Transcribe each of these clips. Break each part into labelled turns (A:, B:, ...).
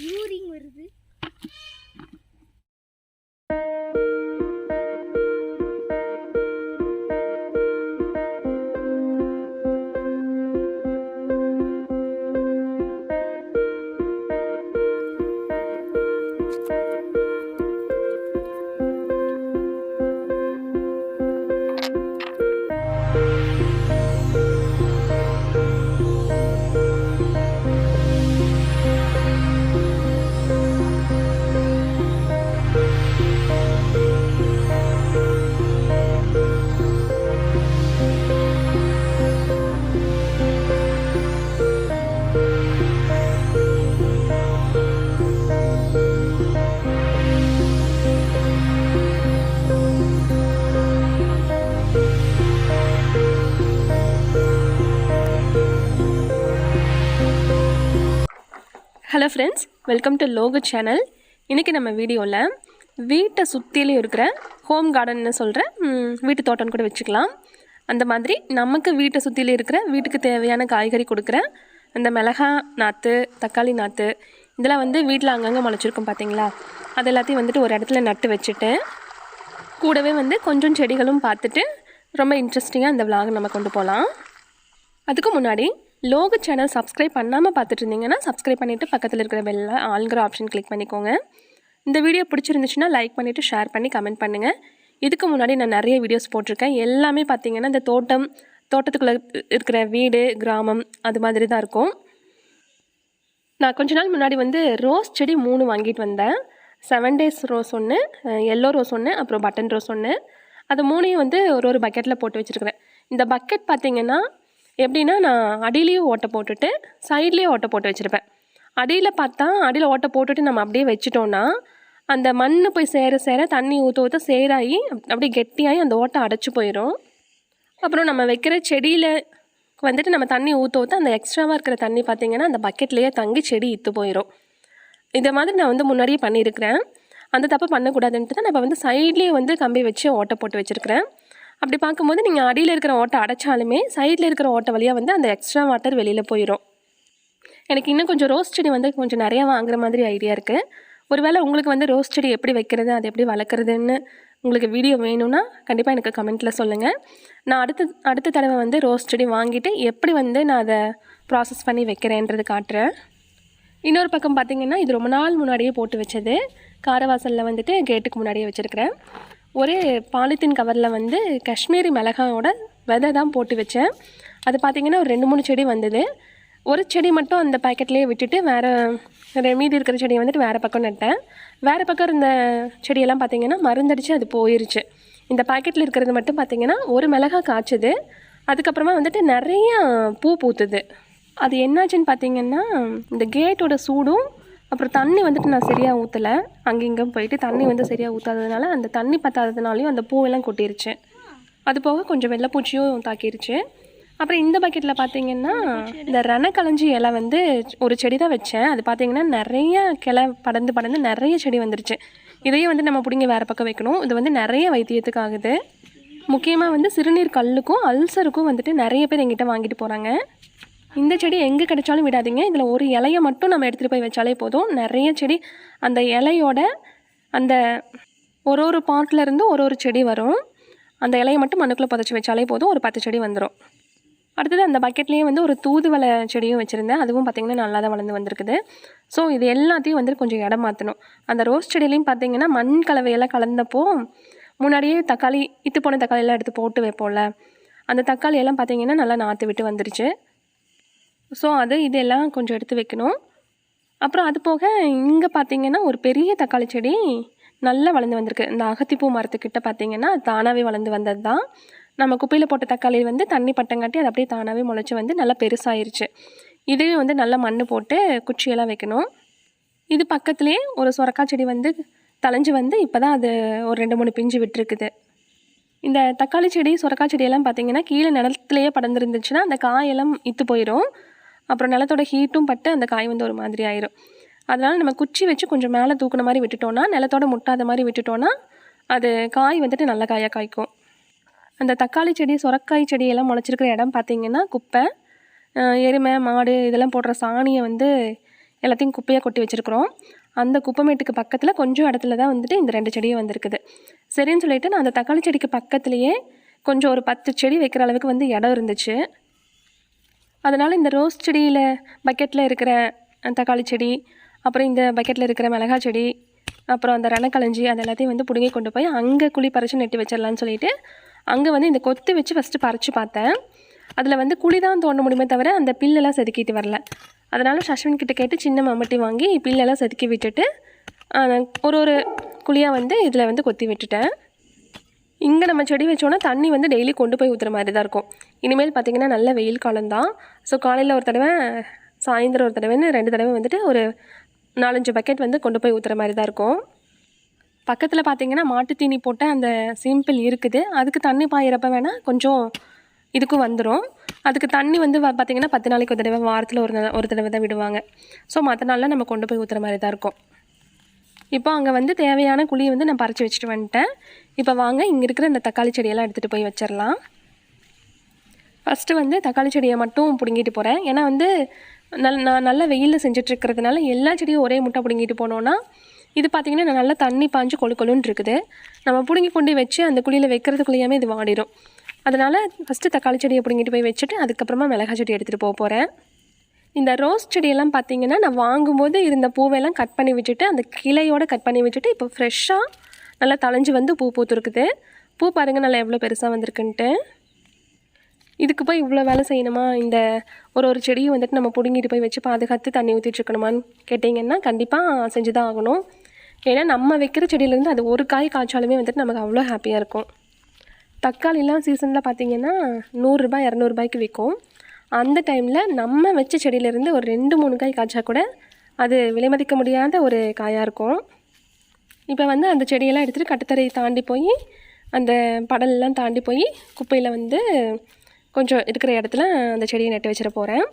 A: யூரிங் வருது.
B: Hello friends, welcome to logo channel. இன்றைக்கி நம்ம வீடியோவில் வீட்டை சுற்றிலையும் இருக்கிற ஹோம் கார்டன்னு சொல்கிற வீட்டு தோட்டம்னு கூட வச்சுக்கலாம். அந்த மாதிரி நமக்கு வீட்டை சுற்றிலே இருக்கிற வீட்டுக்கு தேவையான காய்கறி கொடுக்குற அந்த மிளகா நாற்று, தக்காளி நாற்று இதெல்லாம் வீட்டில் அங்கங்கே முளைச்சிருக்கும் பார்த்தீங்களா? அது எல்லாத்தையும் ஒரு இடத்துல நட்டு வச்சுட்டு கூடவே கொஞ்சம் செடிகளும் பார்த்துட்டு ரொம்ப இன்ட்ரெஸ்டிங்காக இந்த விலாக் நம்ம கொண்டு போகலாம். அதுக்கு முன்னாடி லோகோ சேனல் சப்ஸ்கிரைப் பண்ணாமல் பார்த்துட்டு இருந்தீங்கன்னா சப்ஸ்கிரைப் பண்ணிவிட்டு பக்கத்தில் இருக்கிற பெல்ல ஆல்ங்கிற ஆப்ஷன் கிளிக் பண்ணிக்கோங்க. இந்த வீடியோ பிடிச்சிருந்துச்சுன்னா லைக் பண்ணிவிட்டு ஷேர் பண்ணி கமெண்ட் பண்ணுங்கள். இதுக்கு முன்னாடி நான் நிறைய வீடியோஸ் போட்டிருக்கேன். எல்லாமே பார்த்திங்கன்னா இந்த தோட்டத்துக்குள்ளே இருக்கிற வீடு, கிராமம் அது மாதிரி தான் இருக்கும். நான் கொஞ்ச நாள் முன்னாடி ரோஸ் செடி 3 வாங்கிட்டு வந்தேன். 7 days ரோஸ் ஒன்று, எல்லோ ரோஸ் ஒன்று, அப்புறம் பட்டன் ரோஸ் ஒன்று. அது 3ஐயும் ஒரு பக்கெட்டில் போட்டு வச்சுருக்கிறேன். இந்த பக்கெட் பார்த்திங்கன்னா எப்படின்னா, நான் அடியிலையும் ஓட்டை போட்டுட்டு சைட்லேயும் ஓட்டை போட்டு வச்சுருப்பேன். அடியில் ஓட்டை போட்டுட்டு நம்ம அப்படியே வச்சிட்டோன்னா அந்த மண் போய் சேர தண்ணி ஊற்ற சேராகி அப்படியே கெட்டியாகி அந்த ஓட்டை அடைச்சி போயிடும். அப்புறம் நம்ம வைக்கிற செடியில் நம்ம தண்ணி ஊற்ற அந்த எக்ஸ்ட்ராவாக இருக்கிற தண்ணி பார்த்திங்கன்னா அந்த பக்கெட்லேயே தங்கி செடி இத்து போயிடும். இந்த மாதிரி நான் முன்னாடியே பண்ணியிருக்கிறேன். அந்த தப்பு பண்ணக்கூடாதுன்ட்டு தான் நான் இப்போ சைட்லேயே கம்பி வச்சு ஓட்டை போட்டு வச்சுருக்கிறேன். அப்படி பார்க்கும்போது நீங்கள் அடியில் இருக்கிற ஓட்டை அடைச்சாலுமே சைடில் இருக்கிற ஓட்டை வழியாக அந்த எக்ஸ்ட்ரா வாட்டர் வெளியில் போயிடும். எனக்கு இன்னும் கொஞ்சம் ரோஸ் செடி கொஞ்சம் நிறையா வாங்குற மாதிரி ஐடியா இருக்குது. ஒருவேளை உங்களுக்கு ரோஸ் செடி எப்படி வைக்கிறது, அது எப்படி வளர்க்குறதுன்னு உங்களுக்கு வீடியோ வேணும்னா கண்டிப்பாக எனக்கு கமெண்ட்டில் சொல்லுங்கள். நான் அடுத்த தடவை ரோஸ் செடி வாங்கிட்டு எப்படி நான் அதை ப்ராசஸ் பண்ணி வைக்கிறேன்றது காட்டுறேன். இன்னொரு பக்கம் பார்த்திங்கன்னா, இது ரொம்ப நாள் முன்னாடியே போட்டு வச்சது. காரவாசலில் கேட்டுக்கு முன்னாடியே வச்சுருக்கிறேன். ஒரு பாலித்தீன் கவரில் காஷ்மீரி மிளகாயோட விதை தான் போட்டு வச்சேன். அது பார்த்திங்கன்னா ஒரு 2-3 செடி வந்தது. ஒரு செடி மட்டும் அந்த பேக்கெட்லேயே விட்டுட்டு மீதி இருக்கிற செடியை வேறு பக்கம் நட்டேன். வேறு பக்கம் இருந்த செடியெல்லாம் பார்த்திங்கன்னா மருந்தடிச்சு அது போயிருச்சு. இந்த பேக்கெட்டில் இருக்கிறது மட்டும் பார்த்திங்கன்னா ஒரு மிளகா காய்ச்சுது. அதுக்கப்புறமா நிறையா பூ பூத்துது. அது என்னாச்சுன்னு பார்த்திங்கன்னா, இந்த கேட்டோட சூடும் அப்புறம் தண்ணி நான் சரியாக ஊற்றலை. அங்கேயும் போயிட்டு தண்ணி சரியாக ஊற்றாததுனால அந்த தண்ணி பற்றாததுனாலையும் அந்த பூவெல்லாம் கொட்டிருச்சு. அது போக கொஞ்சம் வெள்ளைப்பூச்சியும் தாக்கிருச்சு. அப்புறம் இந்த பக்கெட்டில் பார்த்திங்கன்னா இந்த ரணக்கலஞ்சி இலை ஒரு செடி தான் வச்சேன். அது பார்த்திங்கன்னா நிறைய கிளை படர்ந்து நிறைய செடி வந்துருச்சு. இதையே நம்ம பிடிங்க வேறு பக்கம் வைக்கணும். இது நிறைய வைத்தியத்துக்கு ஆகுது. முக்கியமாக சிறுநீர் கல்லுக்கும் அல்சருக்கும் நிறைய பேர் எங்கிட்ட வாங்கிட்டு போகிறாங்க. இந்த செடி எங்கே கிடைச்சாலும் விடாதீங்க. இதில் ஒரு இலையை மட்டும் நம்ம எடுத்துகிட்டு போய் வச்சாலே போதும். நிறைய செடி அந்த இலையோட அந்த ஒரு பாட்டிலேருந்து ஒரு செடி வரும். அந்த இலையை மட்டும் மண்ணுக்குள்ளே புதைச்சி வச்சாலே போதும், ஒரு 10 செடி வந்துடும். அடுத்தது அந்த பக்கெட்லேயே ஒரு தூதுவளை செடியும் வச்சுருந்தேன். அதுவும் பார்த்திங்கன்னா நல்லா தான் வளர்ந்து வந்திருக்குது. ஸோ இது எல்லாத்தையும் கொஞ்சம் இடம் மாற்றணும். அந்த ரோஸ் செடியிலையும் பார்த்திங்கன்னா மண் கலவையெல்லாம் கலந்தப்போ முன்னாடியே தக்காளி இத்து போன தக்காளியெல்லாம் எடுத்து போட்டு வைப்போம்ல, அந்த தக்காளியெல்லாம் பார்த்திங்கன்னா நல்லா நாற்று விட்டு வந்துருச்சு. ஸோ இதெல்லாம் கொஞ்சம் எடுத்து வைக்கணும். அப்புறம் அது போக இங்கே பார்த்திங்கன்னா ஒரு பெரிய தக்காளி செடி நல்லா வளர்ந்து வந்திருக்கு. இந்த அகத்திப்பூ மரத்துக்கிட்ட பார்த்திங்கன்னா தானாகவே வளர்ந்து வந்தது தான். நம்ம குப்பையில் போட்ட தக்காளி தண்ணி பட்டங்காட்டி அது அப்படியே தானாகவே முளைச்சி நல்லா பெருசாயிருச்சு. இதையும் நல்லா மண் போட்டு குச்சியெல்லாம் வைக்கணும். இது பக்கத்துலேயே ஒரு சொரக்காய் செடி தளைஞ்சு இப்போ தான் அது ஒரு 2-3 பிஞ்சு விட்டுருக்குது. இந்த தக்காளி செடி, சொரக்காய் செடியெல்லாம் பார்த்திங்கன்னா கீழே நிலத்துலேயே படர்ந்துருந்துச்சுன்னா அந்த காயெல்லாம் இத்து போயிடும். அப்புறம் நிலத்தோட ஹீட்டும் பட்டு அந்த காய் ஒரு மாதிரி ஆயிரும். அதனால் நம்ம குச்சி வச்சு கொஞ்சம் மேலே தூக்குன மாதிரி விட்டுட்டோன்னா, நிலத்தோட முட்டாத மாதிரி விட்டுட்டோன்னா அது காய் நல்ல காயாக காய்க்கும். அந்த தக்காளி செடி, சொரக்காய் செடியெல்லாம் முளைச்சிருக்கிற இடம் பார்த்திங்கன்னா குப்பை. எருமை மாடு இதெல்லாம் போடுற சாணியை வந்து எல்லாத்தையும் குப்பையாக கொட்டி வச்சுருக்குறோம். அந்த குப்பைமேட்டுக்கு பக்கத்தில் கொஞ்சம் இடத்துல தான் வந்துட்டு இந்த 2 செடியும் வந்திருக்குது. சரின்னு சொல்லிட்டு நான் அந்த தக்காளி செடிக்கு பக்கத்துலேயே கொஞ்சம் ஒரு 10 செடி வைக்கிற அளவுக்கு வந்து இடம் இருந்துச்சு. அதனால் இந்த ரோஸ் செடியில் பக்கெட்டில் இருக்கிற தக்காளி செடி, அப்புறம் இந்த பக்கெட்டில் இருக்கிற மிளகாய் செடி, அப்புறம் அந்த ரணக்களஞ்சி அது எல்லாத்தையும் வந்து பிடுங்கி கொண்டு போய் அங்கே குழி பறித்து நெட்டி வச்சிடலான்னு சொல்லிட்டு அங்கே வந்து இந்த கொத்து வச்சு ஃபஸ்ட்டு பறித்து பார்த்தேன். அதில் வந்து குழி தான் தோண்ட முடியுமே தவிர அந்த பில்லெல்லாம் செதுக்கிட்டு வரல. அதனால் சஷ்வின் கிட்ட கேட்டு சின்ன மம்மட்டி வாங்கி பில்லெல்லாம் செதுக்கி விட்டுட்டு ஒரு குழியாக வந்து இதில் வந்து கொத்தி விட்டுட்டேன். இங்கே நம்ம செடி வச்சோன்னா தண்ணி வந்து டெய்லி கொண்டு போய் ஊற்றுற மாதிரி தான் இருக்கும். இனிமேல் பார்த்திங்கன்னா நல்ல வெயில் காலம்தான். ஸோ காலையில் ஒரு தடவை, சாயந்தரம் ஒரு தடவைன்னு 2 தடவை வந்துட்டு ஒரு 4-5 பக்கெட் வந்து கொண்டு போய் ஊற்றுற மாதிரி தான் இருக்கும். பக்கத்தில் பார்த்திங்கன்னா மாட்டுத்தீனி போட்ட அந்த சிம்பிள் இருக்குது. அதுக்கு தண்ணி பாயிறப்ப வேணால் கொஞ்சம் இதுக்கும் வந்துடும். அதுக்கு தண்ணி வந்து பார்த்திங்கன்னா 10 நாளைக்கு ஒரு தடவை, வாரத்தில் ஒரு தடவை தான் விடுவாங்க. ஸோ மற்ற நாளில் நம்ம கொண்டு போய் ஊற்றுற மாதிரி தான் இருக்கும். இப்போ அங்கே வந்து தேவையான குழியை வந்து நான் பறித்து வச்சுட்டு வந்துட்டேன். இப்போ வாங்க இங்கே இருக்கிற இந்த தக்காளி செடியெல்லாம் எடுத்துகிட்டு போய் வச்சிடலாம். ஃபஸ்ட்டு வந்து தக்காளி செடியை மட்டும் பிடுங்கிட்டு போகிறேன். ஏன்னா வந்து நான் நல்ல வெயிலில் செஞ்சிட்ருக்கிறதுனால எல்லா செடியும் ஒரே முட்டை பிடுங்கிட்டு போனோன்னா இது பார்த்திங்கன்னா நல்லா தண்ணி பாஞ்சு கொழுன்னு இருக்குது. நம்ம பிடுங்கி கொண்டு வச்சு அந்த குழியில் வைக்கிறதுக்குள்ளேயுமே இது வாடிடும். அதனால் ஃபஸ்ட்டு தக்காளி செடியை பிடுங்கிட்டு போய் வச்சுட்டு அதுக்கப்புறமா மிளகாய் செடி எடுத்துகிட்டு போகிறேன். இந்த ரோஸ் செடியெல்லாம் பார்த்திங்கன்னா நான் வாங்கும்போது இருந்த பூவெல்லாம் கட் பண்ணி விட்டுட்டு அந்த கிளையோடு கட் பண்ணி விட்டுட்டு இப்போ ஃப்ரெஷ்ஷாக நல்லா தளைஞ்சு வந்து பூ பூத்துருக்குது. பூ பாருங்கள் நல்லா எவ்வளோ பெருசாக வந்திருக்குன்ட்டு. இதுக்கு போய் இவ்வளோ வேலை செய்யணுமா? இந்த ஒரு செடியும் வந்துட்டு நம்ம பிடுங்கிட்டு போய் வச்சு பாதுகாத்து தண்ணி ஊற்றிட்டுருக்கணுமான்னு கேட்டிங்கன்னா கண்டிப்பாக செஞ்சு தான் ஆகணும். ஏன்னா நம்ம வைக்கிற செடியிலேருந்து அது ஒரு காய் காய்ச்சாலுமே வந்துட்டு நமக்கு அவ்வளோ ஹாப்பியாக இருக்கும். தக்காளிலாம் சீசனில் பார்த்திங்கன்னா 100 ரூபாய் 200 ரூபாய்க்கு விற்கும். அந்த டைமில் நம்ம வச்ச செடியிலேருந்து ஒரு 2-3 காய் காய்ச்சா கூட அது விலை மதிக்க முடியாத ஒரு காயாக இருக்கும். இப்போ வந்து அந்த செடியெல்லாம் எடுத்துகிட்டு கட்டுத்தரையை தாண்டி போய் அந்த படலெல்லாம் தாண்டி போய் குப்பையில் வந்து கொஞ்சம் இருக்கிற இடத்துல அந்த செடியை நட்டு வச்சிட போகிறேன்.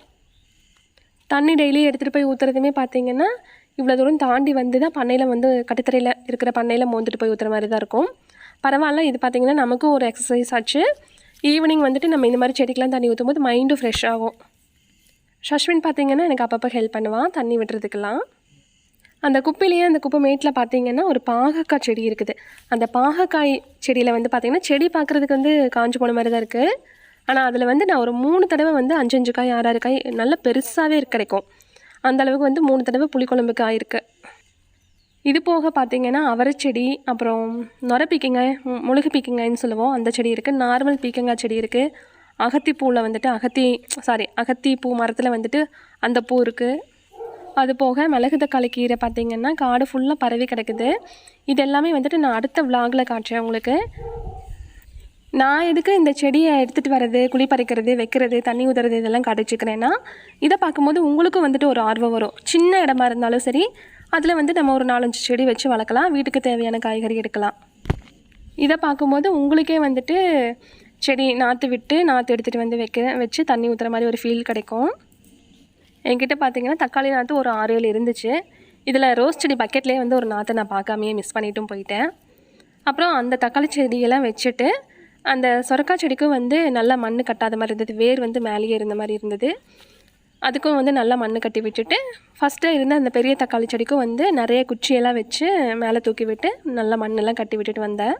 B: தண்ணி டெய்லி எடுத்துகிட்டு போய் ஊற்றுறதுமே பார்த்திங்கன்னா இவ்வளோ தூரம் தாண்டி வந்து தான் பண்ணையில் வந்து கட்டுத்தரையில் இருக்கிற பண்ணையில் மோந்துட்டு போய் ஊற்றுற மாதிரி தான் இருக்கும். பரவாயில்ல, இது பார்த்திங்கன்னா நமக்கும் ஒரு எக்ஸசைஸ் ஆச்சு. ஈவினிங் வந்துட்டு நம்ம இந்த மாதிரி செடிக்கெலாம் தண்ணி ஊற்றும் போது மைண்டும் ஃப்ரெஷ் ஆகும். சஷ்வின் பார்த்திங்கன்னா எனக்கு அப்பப்போ ஹெல்ப் பண்ணுவான் தண்ணி விட்டுறதுக்கெல்லாம். அந்த குப்பையிலேயே அந்த குப்பை மேட்டில் பார்த்திங்கன்னா ஒரு பாகக்காய் செடி இருக்குது. அந்த பாகக்காய் செடியில் வந்து பார்த்திங்கன்னா செடி பார்க்குறதுக்கு வந்து காஞ்சு போன மாதிரி தான் இருக்குது. ஆனால் அதில் வந்து நான் ஒரு 3 தடவை வந்து 5 காய் 6 காய் நல்ல பெருசாகவே கிடைக்கும். அந்தளவுக்கு வந்து 3 தடவை புளிக்குழம்புக்கு ஆயிருக்கு. இது போக பார்த்திங்கன்னா அவரை செடி, அப்புறம் நொர பீக்கங்காய், முழுகு பீக்கங்காய்ன்னு சொல்லுவோம், அந்த செடி இருக்குது. நார்மல் பீக்கங்காய் செடி இருக்குது. அகத்திப்பூவில் வந்துட்டு அகத்தி பூ மரத்தில் வந்துட்டு அந்த பூ இருக்குது. அது போக மிளகு தக்காளி கீரை பார்த்திங்கன்னா காடு ஃபுல்லாக பரவி கிடக்குது. இது எல்லாமே வந்துட்டு நான் அடுத்த விலாகில் காட்டுறேன் உங்களுக்கு. நான் எதுக்கு இந்த செடியை எடுத்துகிட்டு வர்றது, குழி பறிக்கிறது, வைக்கிறது, தண்ணி ஊற்றுறது இதெல்லாம் காட்டிச்சுக்கிறேன்னா இதை பார்க்கும்போது உங்களுக்கும் வந்துட்டு ஒரு ஆர்வம் வரும். சின்ன இடமா இருந்தாலும் சரி அதில் வந்து நம்ம ஒரு 4-5 செடி வச்சு வளர்க்கலாம். வீட்டுக்கு தேவையான காய்கறி எடுக்கலாம். இதை பார்க்கும்போது உங்களுக்கே வந்துட்டு செடி நாற்று எடுத்துகிட்டு வந்து வச்சு தண்ணி ஊற்றுற மாதிரி ஒரு ஃபீல் கிடைக்கும். என்கிட்ட பார்த்திங்கன்னா தக்காளி நாற்று ஒரு 6-7 இருந்துச்சு. இதில் ரோஸ் செடி பக்கெட்லேயே வந்து ஒரு நாற்றை நான் பார்க்காமையே மிஸ் பண்ணிட்டும் போயிட்டேன். அப்புறம் அந்த தக்காளி செடியெல்லாம் வச்சுட்டு அந்த சொரக்காய் செடிக்கும் வந்து நல்லா மண் கட்டாத மாதிரி இருந்தது. வேர் வந்து மேலேயே இருந்த மாதிரி இருந்தது. அதுக்கும் வந்து நல்லா மண் கட்டி விட்டுட்டு ஃபஸ்ட்டு இருந்த அந்த பெரிய தக்காளி செடிக்கும் வந்து நிறைய குச்சியெல்லாம் வச்சு மேலே தூக்கி விட்டு நல்லா மண்ணெல்லாம் கட்டி விட்டுட்டு வந்தேன்.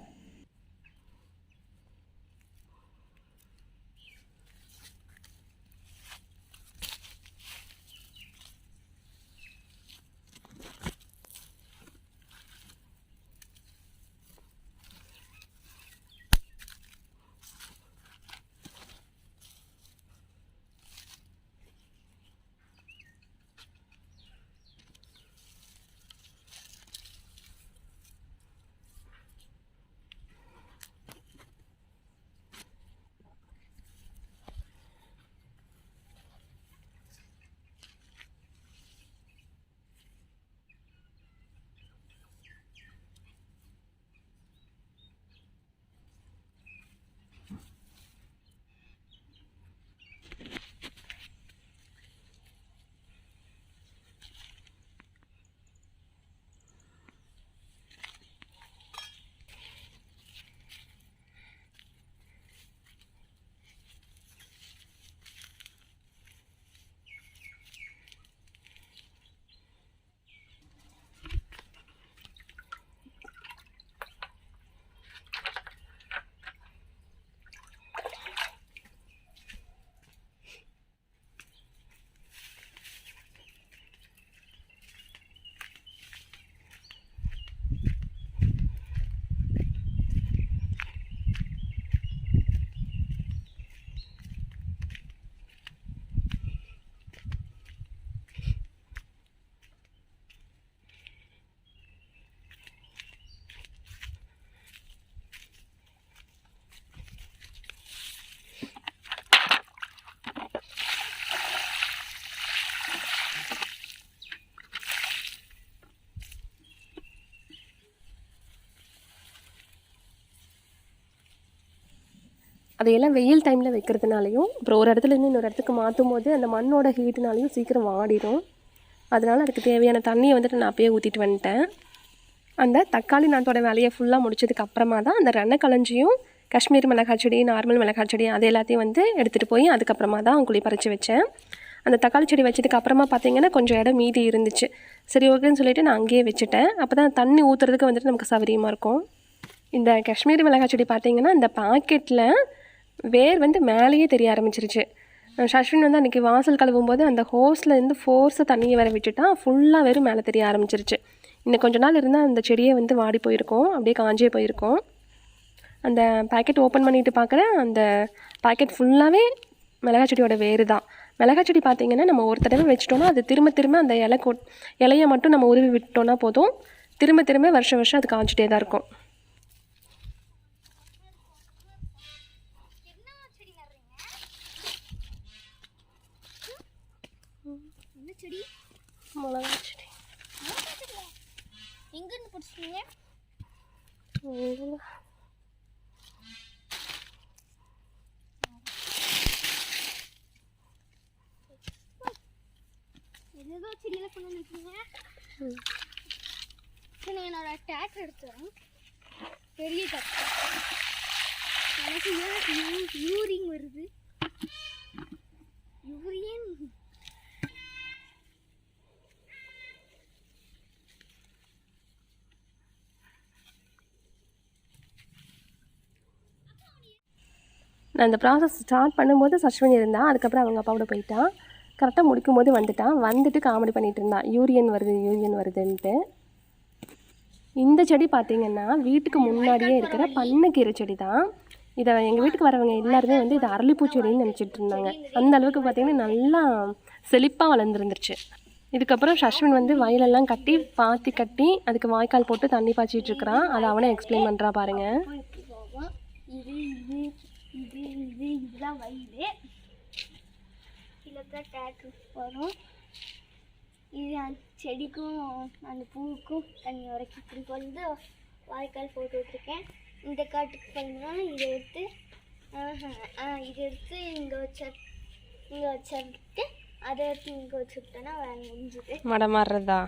B: அதையெல்லாம் வெயில் டைமில் வைக்கிறதுனாலையும் அப்புறம் ஒரு இடத்துலேருந்து இன்னொரு இடத்துக்கு மாற்றும் போது அந்த மண்ணோட ஹீட்டுனாலையும் சீக்கிரம் வாடிடும். அதனால் அதுக்கு தேவையான தண்ணியை வந்துட்டு நான் அப்பயே ஊற்றிட்டு வந்துட்டேன். அந்த தக்காளி நாட்டோட வேலையை ஃபுல்லாக முடிச்சதுக்கு அப்புறமா தான் அந்த ரணக்களஞ்சியும் காஷ்மீர் மிளகாய் செடி, நார்மல் மிளகாய் செடி அது எல்லாத்தையும் வந்து எடுத்துகிட்டு போய் அதுக்கப்புறமா தான் குழி பறித்து வச்சேன். அந்த தக்காளி செடி வச்சதுக்கு அப்புறமா பார்த்திங்கன்னா கொஞ்சம் இடம் மீதி இருந்துச்சு. சரி ஓகேன்னு சொல்லிவிட்டு நான் அங்கேயே வச்சுட்டேன். அப்போ தான் தண்ணி ஊற்றுறதுக்கு வந்துட்டு நமக்கு சௌகரியமாக இருக்கும். இந்த காஷ்மீர் மிளகாய் செடி பார்த்திங்கன்னா இந்த பாக்கெட்டில் வேர் வந்து மேலேயே தெரிய ஆரம்பிச்சிருச்சு. ஷஷ்வின் வந்து அன்றைக்கி வாசல் கழுவும் போது அந்த ஹோஸ்லேருந்து ஃபோர்ஸை தண்ணியை வர விட்டுட்டா ஃபுல்லாக வெறும் மேலே தெரிய ஆரம்பிச்சிருச்சு. இன்னும் கொஞ்ச நாள் இருந்தால் அந்த செடியை வந்து வாடி போயிருக்கும், அப்படியே காஞ்சே போயிருக்கும். அந்த பேக்கெட் ஓப்பன் பண்ணிவிட்டு பார்க்குறேன், அந்த பேக்கெட் ஃபுல்லாகவே மிளகாய் செடியோட வேறு தான். மிளகாய் செடி பார்த்திங்கன்னா நம்ம ஒரு தடவை வச்சிட்டோன்னா அது திரும்ப திரும்ப அந்த இலையை மட்டும் நம்ம உருவி விட்டோன்னா போதும், திரும்ப திரும்ப வருஷம் வருஷம் அது காஞ்சிட்டே தான் இருக்கும். மிளகாய் செடி
A: எங்கேருந்து பிடிச்சிங்க? ஏதோ செடியில் கொண்டு வந்துருக்கீங்க. சரி, என்னோட டிராக்டர் எடுத்துறேன், பெரிய டிராக்டர். எனக்கு யூரின் வருது. யூரியன்
B: நான் இந்த ப்ராசஸ் ஸ்டார்ட் பண்ணும்போது சஷ்வின் இருந்தான். அதுக்கப்புறம் அவங்க அப்பாவோட போயிட்டான். கரெக்டாக முடிக்கும் போது வந்துட்டு காமெடி பண்ணிகிட்டு இருந்தான், யூரியன் வருதுன்ட்டு. இந்த செடி பார்த்திங்கன்னா வீட்டுக்கு முன்னாடியே இருக்கிற பண்ணைக்கீரை செடி தான். இதை எங்கள் வீட்டுக்கு வரவங்க எல்லாருமே வந்து இது அரளிப்பூ செடின்னு நினச்சிட்டு இருந்தாங்க. அந்த அளவுக்கு பார்த்திங்கன்னா நல்லா செழிப்பாக வளர்ந்துருந்துருச்சு. இதுக்கப்புறம் ஷஷ்வின் வந்து வயலெல்லாம் பாத்தி கட்டி அதுக்கு வாய்க்கால் போட்டு தண்ணி பாய்ச்சிட்டு இருக்கிறான். அதை அவனே எக்ஸ்பிளைன் பண்ணுறா பாருங்கள்.
A: இதுதான் வயலு. இதில் தான் டிராக்டர் வரும். இது அந்த செடிக்கும் அந்த பூவுக்கும் தண்ணி வரைக்கும் இப்படி வந்து வாய்க்கால் போட்டு விட்ருக்கேன். இந்த காட்டுக்கு பார்த்தீங்கன்னா இதை எடுத்து இங்கே வச்சிட்டு அதை எடுத்து இங்கே வச்சுக்கிட்டோன்னா வேலை முடிஞ்சுது.
B: மடமாறுறதா?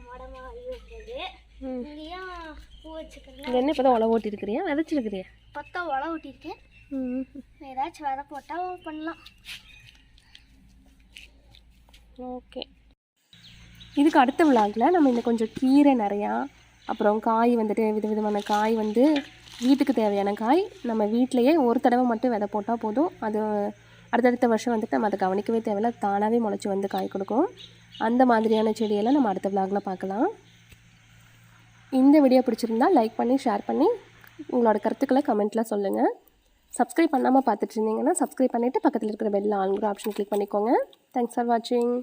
A: மடமாறி வைக்கிறது. இங்கேயும் பூ வச்சுக்கிறேன்.
B: என்ன இப்போ தான் உழவு ஓட்டிருக்கிறியா, விதைச்சிருக்கிறியா?
A: பத்தா உழவு ஓட்டியிருக்கேன். ஏதாச்சும் விதை போட்டால் பண்ணலாம்.
B: ஓகே, இதுக்கு அடுத்த விளாகில் நம்ம இன்னும் கொஞ்சம் கீரை நிறையா, அப்புறம் காய் வந்துட்டு விதவிதமான காய் வந்து வீட்டுக்கு தேவையான காய் நம்ம வீட்டிலையே ஒரு தடவை மட்டும் விதை போட்டால் போதும். அது அடுத்தடுத்த வருஷம் வந்துட்டு நம்ம அதை கவனிக்கவே தேவையில்லை, தானாகவே முளைச்சி வந்து காய் கொடுக்கும். அந்த மாதிரியான செடியெல்லாம் நம்ம அடுத்த விளாகில் பார்க்கலாம். இந்த வீடியோ பிடிச்சிருந்தா லைக் பண்ணி ஷேர் பண்ணி உங்களோட கருத்துக்களை கமெண்ட்டில் சொல்லுங்கள். சப்ஸ்கிரைப் பண்ணாமல் பார்த்துட்டு இருந்தீங்கன்னா சப்ஸ்கிரைப் பண்ணிவிட்டு பக்கத்தில் இருக்கிற பெல் ஆன்கிற ஆப்ஷன் கிளிக் பண்ணிக்கோங்க. தேங்க்ஸ் ஃபார் வாட்சிங்.